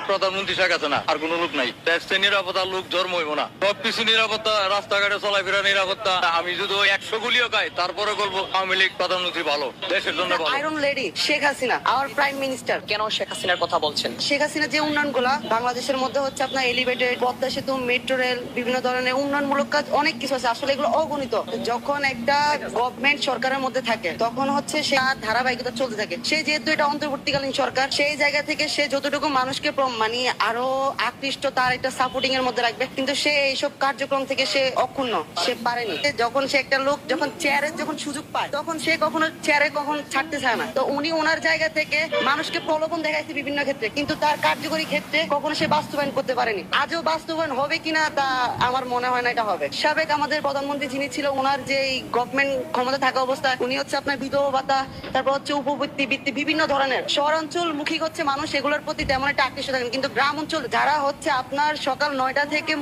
প্রধানমন্ত্রী শেখ হাসিনা, আর কোন লোক নাই। দেশের নিরাপত্তা লোক জন্ম হইব না, সবকিছু নিরাপত্তা, রাস্তাঘাটে চলাফেরা নিরাপত্তা। আমি যদি 100 গুলিও খাই তারপরে বলবো আওয়ামী লীগ প্রধানমন্ত্রী ভালো, দেশের জন্য ভালো। Iron lady Sheikh Hasina hour prime minister. কেন শেখ হাসিনার কথা বলছেন? শেখ হাসিনা যে উন্নয়ন গুলা বাংলাদেশের মধ্যে হচ্ছে আপনার এলিভেটেড, পদ্মা সেতু, মেট্রো রেল, বিভিন্ন ধরনের উন্নয়নমূলক কাজ অনেক কিছু আছে, আসলে এগুলো অগণিত। যখন একটা গভর্নমেন্ট সরকারের মধ্যে থাকে তখন হচ্ছে সে ধারাবাহিকতা চলতে থাকে। সে যেহেতু এটা অন্তর্বর্তীকালীন সরকার, সেই জায়গা থেকে সে যতটুকু মানুষকে মানে আরো আকৃষ্ট, তার একটা সাপোর্টিং এর মধ্যে রাখবে, কিন্তু সে এইসব কার্যক্রম থেকে সে অক্ষুণ্ণ, সে পারেনি। যখন সে একটা লোক যখন চেয়ারের যখন সুযোগ পায় তখন সে কখনো চেয়ারে কখন ছাড়তে চায় না। তো উনি ওনার জায়গা থেকে মানুষকে প্রলোভন দেখাইছে বিভিন্ন ক্ষেত্রে, কিন্তু তার কার্যকরী ক্ষেত্রে কখনো সে বাস্তবায়ন করতে পারেনি। আজও বাস্তবায়ন হবে কিনা তা আমার মনে হয় না এটা হবে। সাবেক আমাদের প্রধানমন্ত্রী যিনি ছিল, ওনার যে গভর্নমেন্ট ক্ষমতা থাকা অবস্থায় উনি হচ্ছে আপনার বিধবা ভাতা, তারপর হচ্ছে উপবৃত্তি, বৃত্তি, বিভিন্ন ধরনের শহরাঞ্চল মুখী হচ্ছে মানুষ, এগুলোর প্রতি তেমন একটা আকৃষ্ট থাকেন। কিন্তু গ্রাম অঞ্চল যারা হচ্ছে আপনার সকাল 9টা থেকে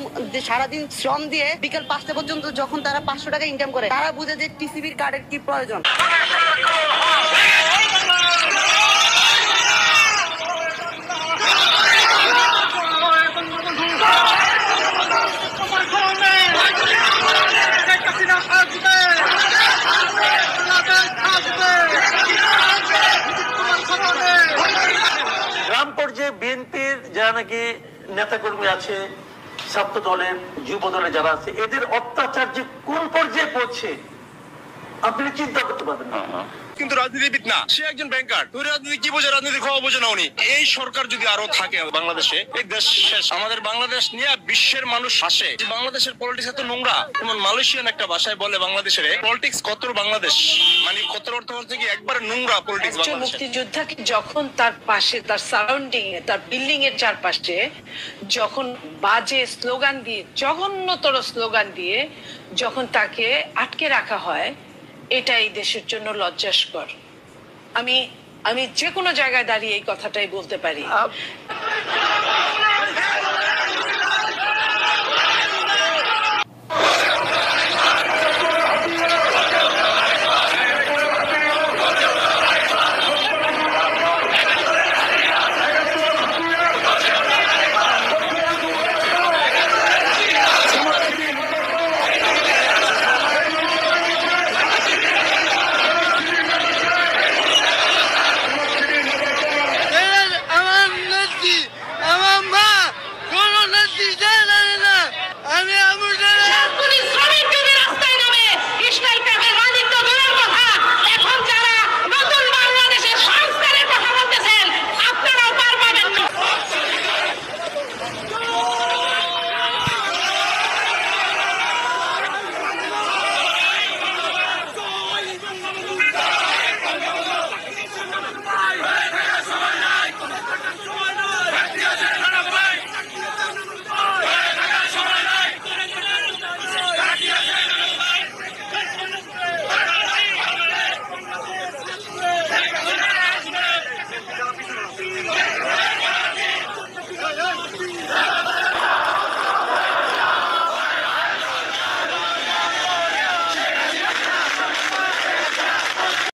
সারাদিন শ্রম দিয়ে বিকেল 5টা পর্যন্ত যখন তারা 500 টাকা ইনকাম করে, তারা বুঝে যে টিসিবির কার্ডের কি প্রয়োজন। গ্রাম পর্যায়ে বিএনপির যারা নাকি নেতাকর্মী আছে, ছাত্র দলের, যুব দলের যারা আছে, এদের অত্যাচার যে কোন পর্যায়ে পৌঁছে আপনি চিন্তা করতে পারবেন না। কিন্তু রাজনীতিবিদ না, সে একজন ব্যাংকার। তুই রাজনীতি কি বোঝে? রাজনীতি খাওয়া বোঝে না উনি। এই সরকার যদি আরো থাকে বাংলাদেশে, এই দেশ শেষ। আমাদের বাংলাদেশ নিয়ে বিশ্বের মানুষ হাসে। বাংলাদেশের পলিটিক্স এত নোংরা। যেমন মালয়েশিয়ান একটা ভাষায় বলে বাংলাদেশের পলিটিক্স কতর বাংলাদেশ, মানে কতর অর্থ হচ্ছে কি একবারে নোংরা পলিটিক্স। একজন মুক্তিযোদ্ধাকে যখন তার পাশে, তার সারাউন্ডিং এ, তার বিল্ডিং এর চারপাশে যখন বাজে স্লোগান দিয়ে, জঘন্যতর স্লোগান দিয়ে যখন তাকে আটকে রাখা হয়, এটা এই দেশের জন্য লজ্জাস্কর। আমি যে কোনো জায়গায় দাঁড়িয়ে এই কথাটাই বলতে পারি।